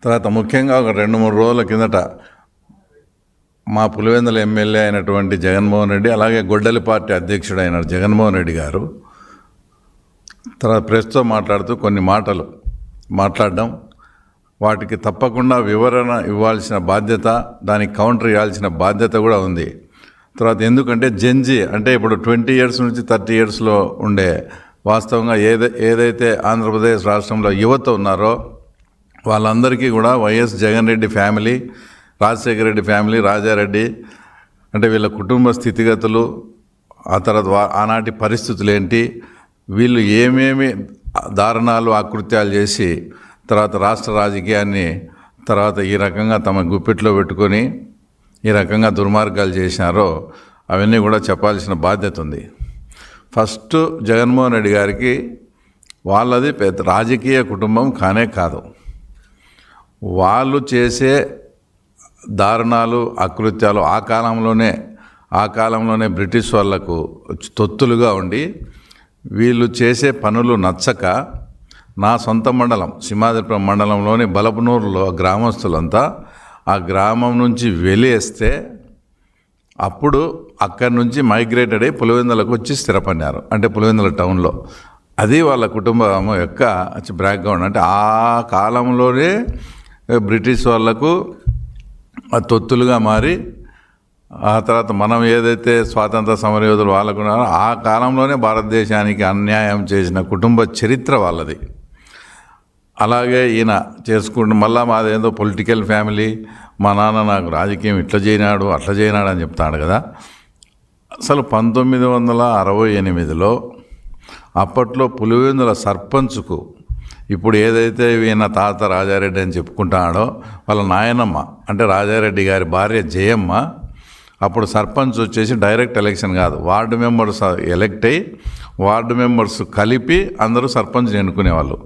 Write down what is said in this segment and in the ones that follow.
తర్వాత ముఖ్యంగా ఒక 2-3 రోజుల కిందట మా పులివెందుల ఎమ్మెల్యే అయినటువంటి జగన్మోహన్ రెడ్డి, అలాగే గొడ్డలి పార్టీ అధ్యక్షుడు అయిన జగన్మోహన్ రెడ్డి గారు తర్వాత ప్రెస్తో మాట్లాడుతూ కొన్ని మాటలు మాట్లాడడం, వాటికి తప్పకుండా వివరణ ఇవ్వాల్సిన బాధ్యత, దానికి కౌంటర్ ఇవ్వాల్సిన బాధ్యత కూడా ఉంది. తర్వాత ఎందుకంటే జెన్జీ అంటే ఇప్పుడు 20 years నుంచి 30 yearsలో ఉండే వాస్తవంగా ఏదైతే ఆంధ్రప్రదేశ్ రాష్ట్రంలో యువత ఉన్నారో వాళ్ళందరికీ కూడా YS Jagan Reddy family, Rajasekhara Reddy family, Rajareddy అంటే వీళ్ళ కుటుంబ స్థితిగతులు, ఆ తర్వాత ఆనాటి పరిస్థితులు ఏంటి, వీళ్ళు ఏమేమి దారుణాలు ఆకృత్యాలు చేసి తర్వాత రాష్ట్ర రాజకీయాన్ని తర్వాత ఈ రకంగా తమ గుప్పిట్లో పెట్టుకొని ఈ రకంగా దుర్మార్గాలు చేసినారో అవన్నీ కూడా చెప్పాల్సిన బాధ్యత ఉంది. ఫస్ట్ జగన్మోహన్ రెడ్డి గారికి వాళ్ళది పెద్ద రాజకీయ కుటుంబం కానే కాదు. వాళ్ళు చేసే దారుణాలు అకృత్యాలు ఆ కాలంలోనే బ్రిటిష్ వాళ్లకు తొత్తులుగా ఉండి వీళ్ళు చేసే పనులు నచ్చక నా సొంత మండలం సింహాద్రిపురం మండలంలోని బలపనూరులో గ్రామస్తులంతా ఆ గ్రామం నుంచి వెలివేస్తే అప్పుడు అక్కడి నుంచి మైగ్రేటెడ్ అయ్యి పులివెందులకు వచ్చి స్థిరపడినారు. అంటే పులివెందుల టౌన్లో. అది వాళ్ళ కుటుంబం యొక్క బ్యాక్గ్రౌండ్. అంటే ఆ కాలంలోనే బ్రిటిష్ వాళ్లకు తొత్తులుగా మారి ఆ తర్వాత మనం ఏదైతే స్వాతంత్ర సమరయోధులు వాళ్ళకున్నారో ఆ కాలంలోనే భారతదేశానికి అన్యాయం చేసిన కుటుంబ చరిత్ర వాళ్ళది. అలాగే ఈయన చేసుకుంటూ మళ్ళీ మాదేందో పొలిటికల్ ఫ్యామిలీ, మా నాన్న నాకు రాజకీయం ఇట్లా చేయనాడు అట్లా చేయనాడు అని చెప్తాడు కదా. అసలు 1968లో అప్పట్లో పులివెందుల సర్పంచ్కు ఇప్పుడు ఏదైతే ఈయన తాత రాజారెడ్డి అని చెప్పుకుంటాడో వాళ్ళ నాయనమ్మ అంటే రాజారెడ్డి గారి భార్య జయమ్మ అప్పుడు సర్పంచ్ వచ్చేసి డైరెక్ట్ ఎలక్షన్ కాదు, వార్డు మెంబర్స్ ఎలక్ట్ అయ్యి వార్డు మెంబర్స్ కలిపి అందరూ సర్పంచ్ని ఎన్నుకునేవాళ్ళు.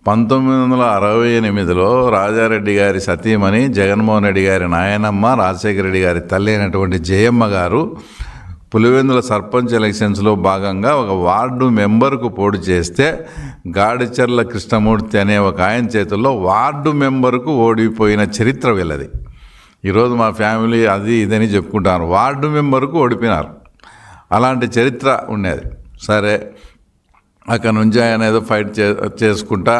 1968లో రాజారెడ్డి గారి సతీమణి జగన్మోహన్ రెడ్డి గారి నాయనమ్మ రాజశేఖర రెడ్డి గారి తల్లి అయినటువంటి జయమ్మ గారు పులివెందుల సర్పంచ్ ఎలక్షన్స్లో భాగంగా ఒక వార్డు మెంబర్కు పోటీ చేస్తే గాడిచెర్ల కృష్ణమూర్తి అనే ఒక ఆయన చేతుల్లో వార్డు మెంబర్కు ఓడిపోయిన చరిత్ర వీళ్ళది. ఈరోజు మా ఫ్యామిలీ అది ఇదని చెప్పుకుంటారు, వార్డు మెంబర్కు ఓడిపోయినారు. అలాంటి చరిత్ర ఉండేది. సరే, అక్కడ నుంచి ఆయన ఏదో ఫైట్ చేసుకుంటా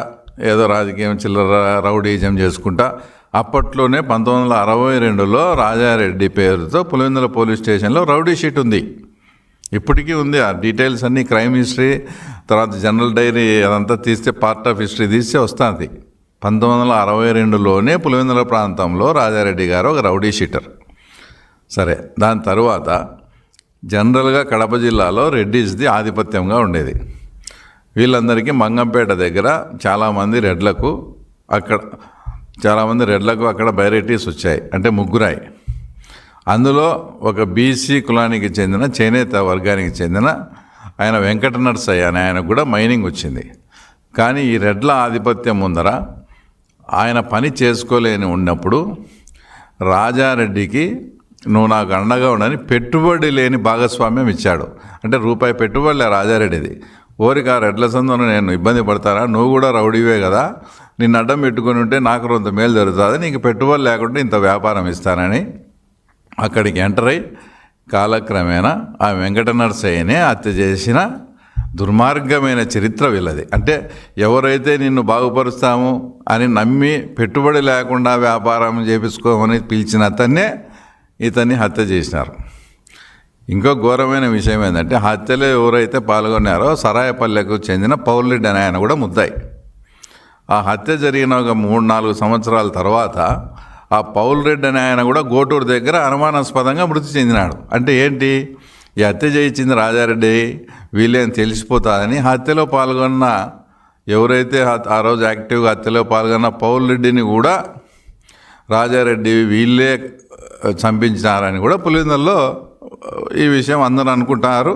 ఏదో రాజకీయం చిల్లర రౌడీజం చేసుకుంటా అప్పట్లోనే 1962లో రాజారెడ్డి పేరుతో పులివెందుల పోలీస్ స్టేషన్లో రౌడీ షీట్ ఉంది. ఇప్పటికీ ఉంది. ఆ డీటెయిల్స్ అన్నీ క్రైమ్ హిస్టరీ తర్వాత జనరల్ డైరీ అదంతా తీస్తే పార్ట్ ఆఫ్ హిస్టరీ తీస్తే వస్తుంది. 1962లోనే పులివెందుల ప్రాంతంలో రాజారెడ్డి గారు ఒక రౌడీ షీటర్. సరే, దాని తర్వాత జనరల్గా కడప జిల్లాలో రెడ్డిస్ది ఆధిపత్యంగా ఉండేది. వీళ్ళందరికీ మంగంపేట దగ్గర చాలామంది రెడ్లకు అక్కడ బైరెటీస్ వచ్చాయి, అంటే ముగ్గురాయి. అందులో ఒక బీసీ కులానికి చెందిన చేనేత వర్గానికి చెందిన ఆయన వెంకట నరసయ్య అనే ఆయనకు కూడా మైనింగ్ వచ్చింది. కానీ ఈ రెడ్ల ఆధిపత్యం ముందర ఆయన పని చేసుకోలేని ఉన్నప్పుడు రాజారెడ్డికి నువ్వు నాకు అండగా ఉండని పెట్టుబడి లేని భాగస్వామ్యం ఇచ్చాడు. అంటే రూపాయి పెట్టుబడిలే రాజారెడ్డిది. ఓరికి ఆ రెడ్ల సందును నేను ఇబ్బంది పడతానా, నువ్వు కూడా రౌడీవే కదా, నిన్ను అడ్డం పెట్టుకుని ఉంటే నాకు కొంత మేలు జరుగుతుంది, నీకు పెట్టుబడి లేకుండా ఇంత వ్యాపారం ఇస్తానని అక్కడికి ఎంటర్ అయ్యి కాలక్రమేణా ఆ వెంకట నరసయ్యనే హత్య చేసిన దుర్మార్గమైన చరిత్ర వీళ్ళది. అంటే ఎవరైతే నిన్ను బాగుపరుస్తాము అని నమ్మి పెట్టుబడి లేకుండా వ్యాపారం చేపించుకోమని పిలిచిన ఇతన్ని హత్య చేసినారు. ఇంకో ఘోరమైన విషయం ఏంటంటే హత్యలో ఎవరైతే పాల్గొన్నారో సరాయపల్లెకు చెందిన పౌర్రెడ్డి అనే ఆయన కూడా ముద్దాయి. ఆ హత్య జరిగిన ఒక 3-4 సంవత్సరాల తర్వాత ఆ పౌర్రెడ్డి అనే ఆయన కూడా గోటూరు దగ్గర అనుమానాస్పదంగా మృతి చెందినాడు. అంటే ఏంటి, ఈ హత్య చేయించింది రాజారెడ్డి వీళ్ళేం తెలిసిపోతుందని హత్యలో పాల్గొన్న ఎవరైతే ఆ రోజు యాక్టివ్గా హత్యలో పాల్గొన్న పౌర్రెడ్డిని కూడా రాజారెడ్డి వీళ్ళే చంపించినారని కూడా పులివెందుల్లో ఈ విషయం అందరూ అనుకుంటున్నారు.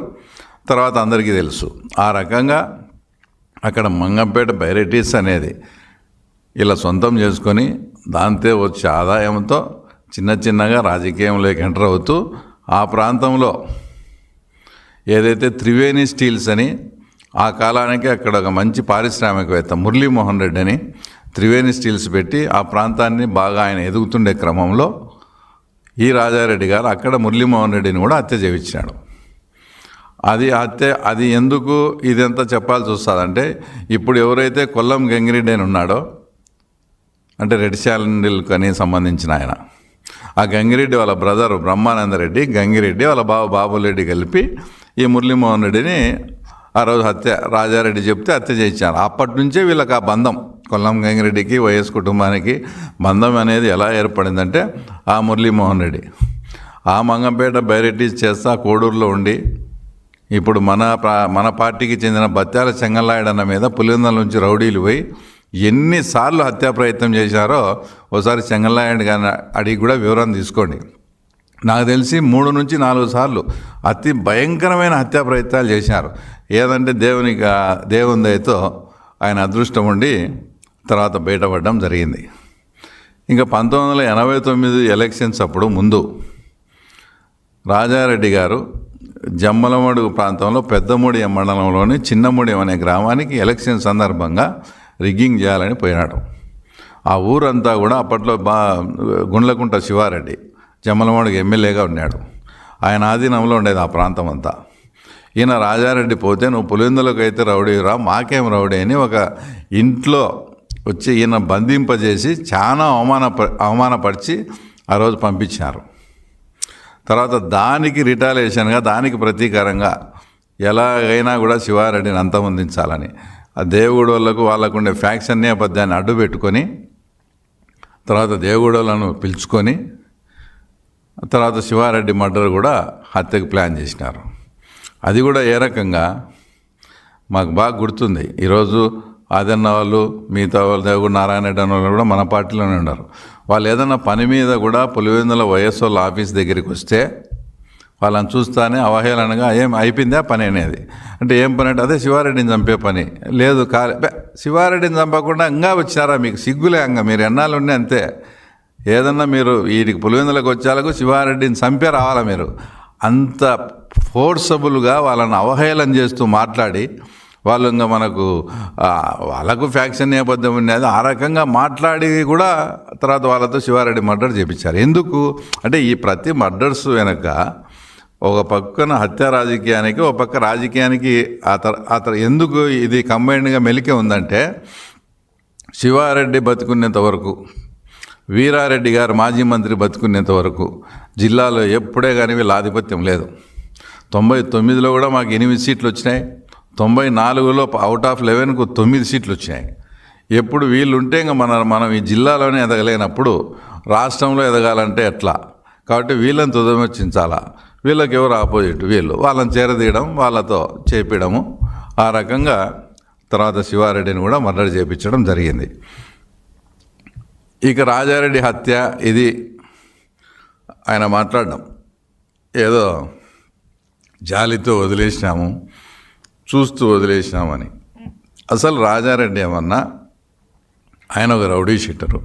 తర్వాత అందరికీ తెలుసు. ఆ రకంగా అక్కడ మంగంపేట బైరెటీస్ అనేది ఇలా సొంతం చేసుకొని దాంతో వచ్చే ఆదాయంతో చిన్నగా రాజకీయంలోకి ఎంటర్ అవుతూ ఆ ప్రాంతంలో ఏదైతే త్రివేణి స్టీల్స్ అని ఆ కాలానికి అక్కడ ఒక మంచి పారిశ్రామికవేత్త మురళీమోహన్ రెడ్డి అని త్రివేణి స్టీల్స్ పెట్టి ఆ ప్రాంతాన్ని బాగా ఆయన ఎదుగుతుండే క్రమంలో ఈ రాజారెడ్డి గారు అక్కడ మురళీమోహన్ రెడ్డిని కూడా హత్య చేయించాడు. అది ఎందుకు ఇదంతా చెప్పాల్సి వస్తుందంటే, ఇప్పుడు ఎవరైతే కొల్లం గంగిరెడ్డి అని ఉన్నాడో, అంటే రెడ్ శాండిల్కి సంబంధించిన ఆయన, ఆ గంగిరెడ్డి వాళ్ళ బ్రదరు బ్రహ్మానందరెడ్డి, గంగిరెడ్డి వాళ్ళ బాబురెడ్డి కలిపి ఈ మురళీమోహన్ రెడ్డిని ఆ రోజు రాజారెడ్డి చెప్తే హత్య చేయించారు. అప్పటి నుంచే వీళ్ళకి ఆ బంధం, కొల్లం గంగిరెడ్డికి వైఎస్ కుటుంబానికి బంధం అనేది ఎలా ఏర్పడిందంటే, ఆ మురళీమోహన్ రెడ్డి ఆ మంగంపేట బైరెడ్డిస్ చేస్తా కోడూరులో ఉండి ఇప్పుడు మన పార్టీకి చెందిన బత్యాల చెంగల్లాయడన్న మీద పులివెందుల నుంచి రౌడీలు పోయి ఎన్నిసార్లు హత్యా ప్రయత్నం చేశారో ఒకసారి చెంగల్లాయడ్ గారిని అడిగి కూడా వివరణ తీసుకోండి. నాకు తెలిసి 3 నుంచి 4 సార్లు అతి భయంకరమైన హత్యా ప్రయత్నాలు చేశారు. ఏదంటే దేవుని దయతో ఆయన అదృష్టం ఉండి తర్వాత బయటపడడం జరిగింది. ఇంకా 1989 ఎలక్షన్స్ అప్పుడు ముందు రాజారెడ్డి గారు జమ్మలమడుగు ప్రాంతంలో పెద్దమూడి మండలంలోని చిన్నమూడి అనే గ్రామానికి ఎలక్షన్ సందర్భంగా రిగ్గింగ్ చేయాలని పోయినాడు. ఆ ఊరంతా కూడా అప్పట్లో గుండ్లకుంట శివారెడ్డి జమ్మలమడుగు ఎమ్మెల్యేగా ఉన్నాడు. ఆయన ఆధీనంలో ఉండేది ఆ ప్రాంతం అంతా. ఈయన రాజారెడ్డి పోతే, నువ్వు పులివెందులకు అయితే రౌడీరా, మాకేం రౌడీ అని ఒక ఇంట్లో వచ్చి ఈయన బంధింపజేసి చాలా అవమానపరిచి ఆ రోజు పంపించారు. తర్వాత దానికి రిటాలియేషన్గా, దానికి ప్రతీకారంగా ఎలాగైనా కూడా శివారెడ్డిని అంతమొందించాలని ఆ దేవుడు వాళ్ళకు ఉండే ఫ్యాక్షన్ నేపథ్యాన్ని అడ్డు పెట్టుకొని తర్వాత దేవుడులను పిలుచుకొని తర్వాత శివారెడ్డి మర్డర్ కూడా హత్యకు ప్లాన్ చేసినారు. అది కూడా ఏ రకంగా మాకు బాగా గుర్తుంది. ఈరోజు ఆదన్న వాళ్ళు, మిగతా వాళ్ళు, దేవుడు నారాయణ రెడ్డి అన్న వాళ్ళు కూడా మన పార్టీలోనే ఉన్నారు. వాళ్ళు ఏదన్నా పని మీద కూడా పులివెందుల వైఎస్ వాళ్ళ ఆఫీస్ దగ్గరికి వస్తే వాళ్ళని చూస్తానే అవహేళనగా ఏం అయిపోయిందా పని అనేది. అంటే ఏం పని అంటే, అదే శివారెడ్డిని చంపే పని. లేదు శివారెడ్డిని చంపకుండా ఇంకా వచ్చారా, మీకు సిగ్గులే, మీరు ఎన్నాళ్ళు ఉండే అంతే. ఏదన్నా మీరు వీటికి పులివెందులకు వచ్చేలకు శివారెడ్డిని చంపే రావాలా మీరు. అంత ఫోర్సబుల్గా వాళ్ళని అవహేళన చేస్తూ మాట్లాడి వాళ్ళు ఇంకా వాళ్ళకు ఫ్యాక్షన్ నేపథ్యం ఉండేది, ఆ రకంగా మాట్లాడి కూడా తర్వాత వాళ్ళతో శివారెడ్డి మర్డర్ చేయించారు. ఎందుకు అంటే, ఈ ప్రతి మర్డర్స్ వెనక ఒక పక్కన హత్య రాజకీయానికి, ఒక పక్క రాజకీయానికి ఎందుకు ఇది కంబైన్డ్గా మెలికే ఉందంటే, శివారెడ్డి బతుకునేంత వరకు, వీరారెడ్డి గారు మాజీ మంత్రి బతుకునేంత వరకు జిల్లాలో ఎప్పుడే కానీ వీళ్ళ ఆధిపత్యం లేదు. 99లో కూడా మాకు 8 సీట్లు వచ్చినాయి. 94లో అవుట్ ఆఫ్ 11కు 9 సీట్లు వచ్చాయి. ఎప్పుడు వీళ్ళు ఉంటే ఇంకా మనం ఈ జిల్లాలోనే ఎదగలేనప్పుడు రాష్ట్రంలో ఎదగాలంటే ఎట్లా? కాబట్టి వీళ్ళని తుదమర్చించాలా, వీళ్ళకి ఎవరు ఆపోజిట్, వాళ్ళని చేరదీయడం, వాళ్ళతో చేపించడము, ఆ రకంగా తర్వాత శివారెడ్డిని కూడా మర్డర్ చేయించడం జరిగింది. ఇక రాజారెడ్డి హత్య, ఇది ఆయన మాట్లాడడం ఏదో జాలితో వదిలేసినాము, చూస్తూ వదిలేసినామని. అసలు రాజారెడ్డి ఏమన్నా ఆయన ఒక రౌడీ షీటరు,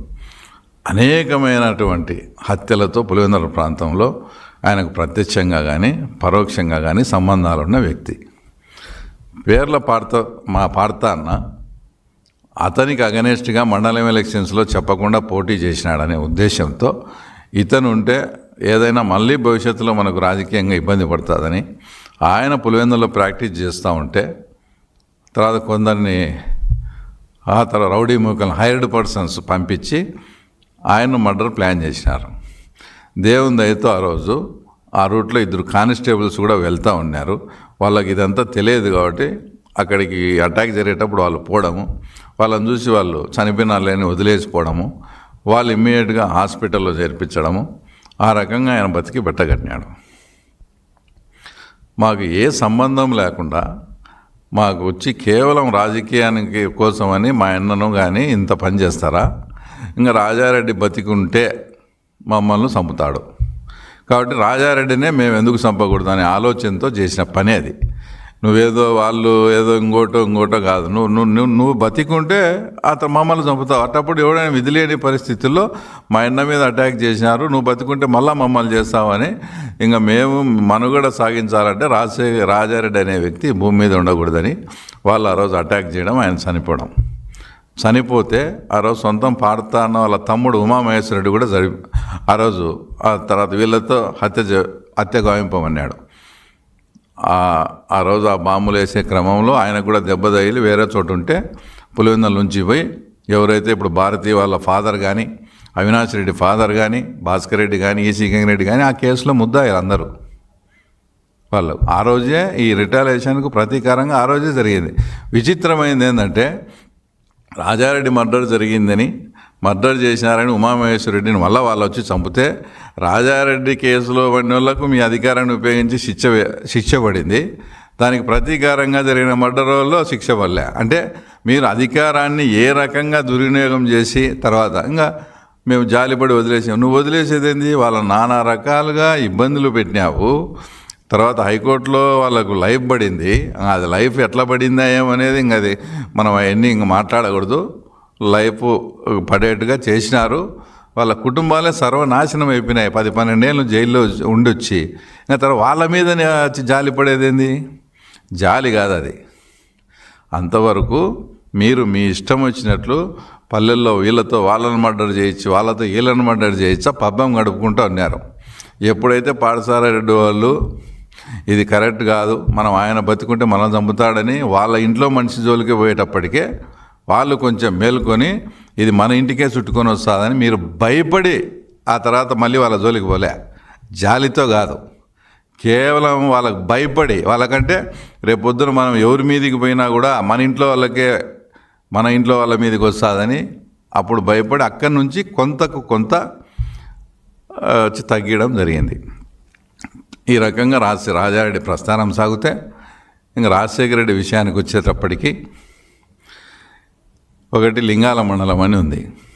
అనేకమైనటువంటి హత్యలతో పులివెందుల ప్రాంతంలో ఆయనకు ప్రత్యక్షంగా కానీ పరోక్షంగా కానీ సంబంధాలున్న వ్యక్తి. పేర్ల పార్త అన్న అతనికి అగనెస్ట్గా మండలం ఎలక్షన్స్లో చెప్పకుండా పోటీ చేసినాడనే ఉద్దేశంతో ఇతను ఉంటే ఏదైనా మళ్ళీ భవిష్యత్తులో మనకు రాజకీయంగా ఇబ్బంది పడుతుందని ఆయన పులివెందులో ప్రాక్టీస్ చేస్తూ ఉంటే తర్వాత కొందరిని తర్వాత రౌడీ మూకలను హైర్డ్ పర్సన్స్ పంపించి ఆయన మర్డర్ ప్లాన్ చేసినారు. దేవుని దయతో ఆ రోజు ఆ రూట్లో 2 కానిస్టేబుల్స్ కూడా వెళ్తూ ఉన్నారు. వాళ్ళకి ఇదంతా తెలియదు కాబట్టి అక్కడికి అటాక్ జరిగేటప్పుడు వాళ్ళు పోవడము, వాళ్ళని చూసి వాళ్ళు చనిపోయినాళ్ళని వదిలేసిపోవడము, వాళ్ళు ఇమ్మీడియట్గా హాస్పిటల్లో చేర్పించడము, ఆ రకంగా ఆయన బతికి బట్టగట్టినాడు. మాకు ఏ సంబంధం లేకుండా మాకు వచ్చి కేవలం రాజకీయానికి కోసమని మా అన్నను కానీ ఇంత పని చేస్తారా? ఇంకా రాజారెడ్డి బతికుంటే మమ్మల్ని చంపుతాడు కాబట్టి రాజారెడ్డినే మేము ఎందుకు చంపకూడదు అనే ఆలోచనతో చేసిన పని అది. నువ్వేదో వాళ్ళు ఏదో ఇంకోటో కాదు, నువ్వు బతికుంటే అతను మమ్మల్ని చంపుతావు. అట్టప్పుడు ఎవడైనా విధి లేని పరిస్థితుల్లో మా అన్న మీద అటాక్ చేసినారు, నువ్వు బతికుంటే మళ్ళీ మమ్మల్ని చేస్తావని ఇంకా మేము మనుగడ సాగించాలంటే రాజారెడ్డి అనే వ్యక్తి భూమి మీద ఉండకూడదని వాళ్ళు ఆ రోజు అటాక్ చేయడం, ఆయన చనిపోవడం. చనిపోతే ఆ రోజు సొంతం పాడతా అన్న వాళ్ళ తమ్ముడు ఉమామహేశ్వరరెడ్డి కూడా ఆ రోజు ఆ తర్వాత వీళ్ళతో హత్య గావింపమన్నాడు. ఆ రోజు ఆ బాంబులు వేసే క్రమంలో ఆయనకు కూడా దెబ్బ తగిలి వేరే చోటు ఉంటే పులివెందుల నుంచి పోయి ఎవరైతే ఇప్పుడు భారతీయ వాళ్ళ ఫాదర్ కానీ, అవినాష్ రెడ్డి ఫాదర్ కానీ, భాస్కర్ రెడ్డి కానీ, ఈసీ గంగిరెడ్డి కానీ ఆ కేసులో ముద్దాయిలు అందరూ వాళ్ళు. ఆ రోజే ఈ రిటాలియేషన్కు ప్రతీకారంగా ఆ రోజే జరిగింది. విచిత్రమైనది ఏంటంటే రాజారెడ్డి మర్డర్ జరిగిందని, మర్డర్ చేసినారని ఉమామహేశ్వరరెడ్డిని మళ్ళీ వాళ్ళు వచ్చి చంపితే రాజారెడ్డి కేసులో పడిన వాళ్ళకు మీ అధికారాన్ని ఉపయోగించి శిక్ష పడింది. దానికి ప్రతీకారంగా జరిగిన మర్డర్ వల్ల శిక్ష పడలే. అంటే మీరు అధికారాన్ని ఏ రకంగా దుర్వినియోగం చేసి తర్వాత ఇంకా మేము జాలిపడి వదిలేసాం. నువ్వు వదిలేసేది ఏంది? వాళ్ళ నానా రకాలుగా ఇబ్బందులు పెట్టినావు. తర్వాత హైకోర్టులో వాళ్ళకు లైఫ్ పడింది. అది లైఫ్ ఎట్లా పడిందా ఏమనేది ఇంక అది మనం అవన్నీ ఇంక మాట్లాడకూడదు. లైఫ్ పడేట్టుగా చేసినారు. వాళ్ళ కుటుంబాలే సర్వనాశనం అయిపోయినాయి. 10-12 ఏళ్ళు జైల్లో ఉండొచ్చి ఇంకా తర్వాత వాళ్ళ మీద జాలి పడేది ఏంది? జాలి కాదు అది. అంతవరకు మీరు మీ ఇష్టం వచ్చినట్లు పల్లెల్లో వీళ్ళతో వాళ్ళని మర్డర్ చేయొచ్చు, వాళ్ళతో వీళ్ళని మర్డర్ చేయొచ్చా పబ్బం గడుపుకుంటూ ఉన్నారు. ఎప్పుడైతే పాఠశాల వాళ్ళు ఇది కరెక్ట్ కాదు, మనం ఆయన బతుకుంటే మనం చంపుతాడని వాళ్ళ ఇంట్లో మనిషి జోలికి పోయేటప్పటికే వాళ్ళు కొంచెం మేలుకొని ఇది మన ఇంటికే చుట్టుకొని వస్తుందని మీరు భయపడి ఆ తర్వాత మళ్ళీ వాళ్ళ జోలికి పోలే. జాలితో కాదు, కేవలం వాళ్ళకు భయపడి. వాళ్ళకంటే రేపొద్దున మనం ఎవరి మీదికి పోయినా కూడా మన ఇంట్లో వాళ్ళ మీదకి వస్తుందని అప్పుడు భయపడి అక్కడి నుంచి కొంతకు కొంత తగ్గడం జరిగింది. ఈ రకంగా రాజారెడ్డి ప్రస్థానం సాగితే ఇంకా రాజశేఖర రెడ్డి విషయానికి వచ్చేటప్పటికి ఒకటి లింగాల మండలం అని ఉంది.